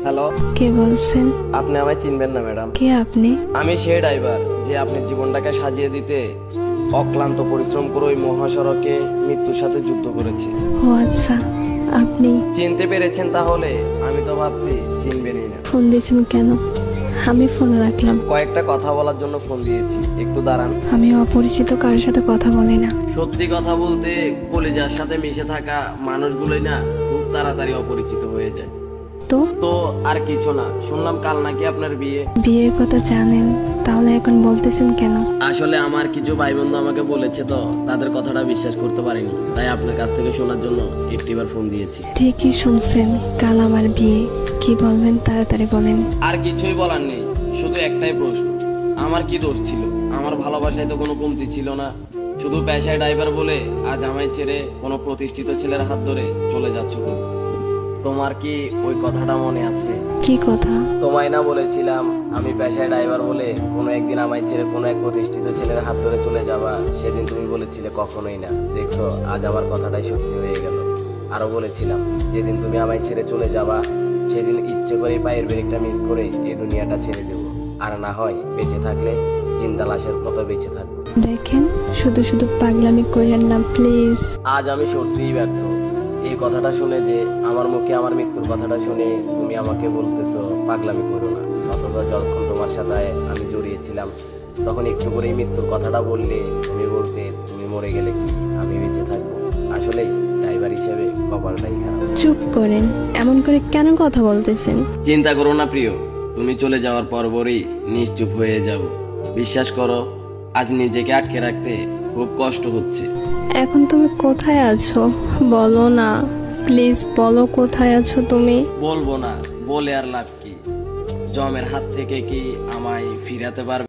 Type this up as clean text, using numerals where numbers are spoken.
Hello, কে বলছেন? আপনি আমায় চিনবেন না ম্যাডাম। কে আপনি? আমি সেই ড্রাইভার যে আপনার জীবনটাকে সাজিয়ে দিতে অক্লান্ত পরিশ্রম করে ওই মহাসড়কে মৃত্যুর সাথে যুদ্ধ করেছে। ও আচ্ছা, আপনি চিনতে পেরেছেন তাহলে? আমি তো ভাবছি চিনবেনই না। ফোন দিয়েছেন কেন? আমি ফোন রাখলাম। কয়েকটা কথা বলার জন্য ফোন দিয়েছি, একটু দাঁড়ান। আমি অপরিচিত কারোর সাথে কথা বলি না। সত্যি কথা বলতে কলিজার সাথে মিশে থাকা মানুষগুলোই না খুব তাড়াতাড়ি অপরিচিত হয়ে যায়। তো তো আর কিছু না, শুনলাম কাল নাকি আপনার বিয়ে। বিয়ের কথা জানেন, তাহলে এখন বলতেছেন কেন? আসলে আমার কিছু ভাই বন্ধু আমাকে বলেছে, তো তাদের কথাটা বিশ্বাস করতে পারিনি, তাই আপনার কাছ থেকে শোনার জন্য একটিবার ফোন দিয়েছি। ঠিকই শুনছেন, কাল আমার বিয়ে। কি বলবেন তাড়াতাড়ি বলেন। আর কিছুই বলার নেই, শুধু একটাই প্রশ্ন, আমার কি দোষ ছিল? আমার ভালোবাসায় তো কোনো কমতি ছিল না, শুধু পেশায় ড্রাইভার বলে আজ আমায় ছেড়ে কোনো প্রতিষ্ঠিত ছেলের হাত ধরে চলে যাচ্ছ তুমি। তোমার কি ওই কথাটা মনে আছে? কি কথা? তোমায় না বলেছিলাম আমি পেশায় ড্রাইভার বলে কোনো একদিন আমায় ছেড়ে কোনো এক প্রতিষ্ঠিত ছেলের হাত ধরে চলে যাবা? সেদিন তুমি বলেছিলে কখনোই না। দেখছো, আজ আমার কথাটাই সত্যি হয়ে গেল। আরো বলেছিলাম যেদিন তুমি আমায় ছেড়ে চলে যাবা সেদিন ইচ্ছে করে পায়ের ব্রেকটা মিস করে এই দুনিয়াটা ছেড়ে দেবো, আর না হয় বেঁচে থাকলে জিন্দা লাশের মতো বেঁচে থাকবো। দেখেন, শুধু শুধু পাগলামি করেন না প্লিজ। আজ আমি সত্যিই ব্যর্থ। এই কথাটা শুনে যে আমার মুখে আমার মৃত্যুর কথাটা শুনে তুমি আমাকে বলতেছো পাগলামি করো না, অথচ যখন তোমার সাথে আমি জড়িয়েছিলাম তখন একটু করে মৃত্যুর কথাটা বললে তুমি বলতে তুমি মরে গেলে কি আমি বেঁচে থাকবো? আসলে ড্রাইভার হিসেবে কপালটাই খারাপ। চুপ করেন, এমন করে কেন কথা বলতেছেন? চিন্তা করো না প্রিয়, তুমি চলে যাওয়ার পরপরই নিশ্চুপ হয়ে যাব। বিশ্বাস করো, আজ নিজেকে আটকে রাখতে খুব কষ্ট হচ্ছে। এখন তুমি কোথায় আছো বলো না, প্লিজ বলো কোথায় আছো তুমি। বলবো না, বলে আর লাভ কি? জমের হাত থেকে কি আমায় ফিরাতে পারবে?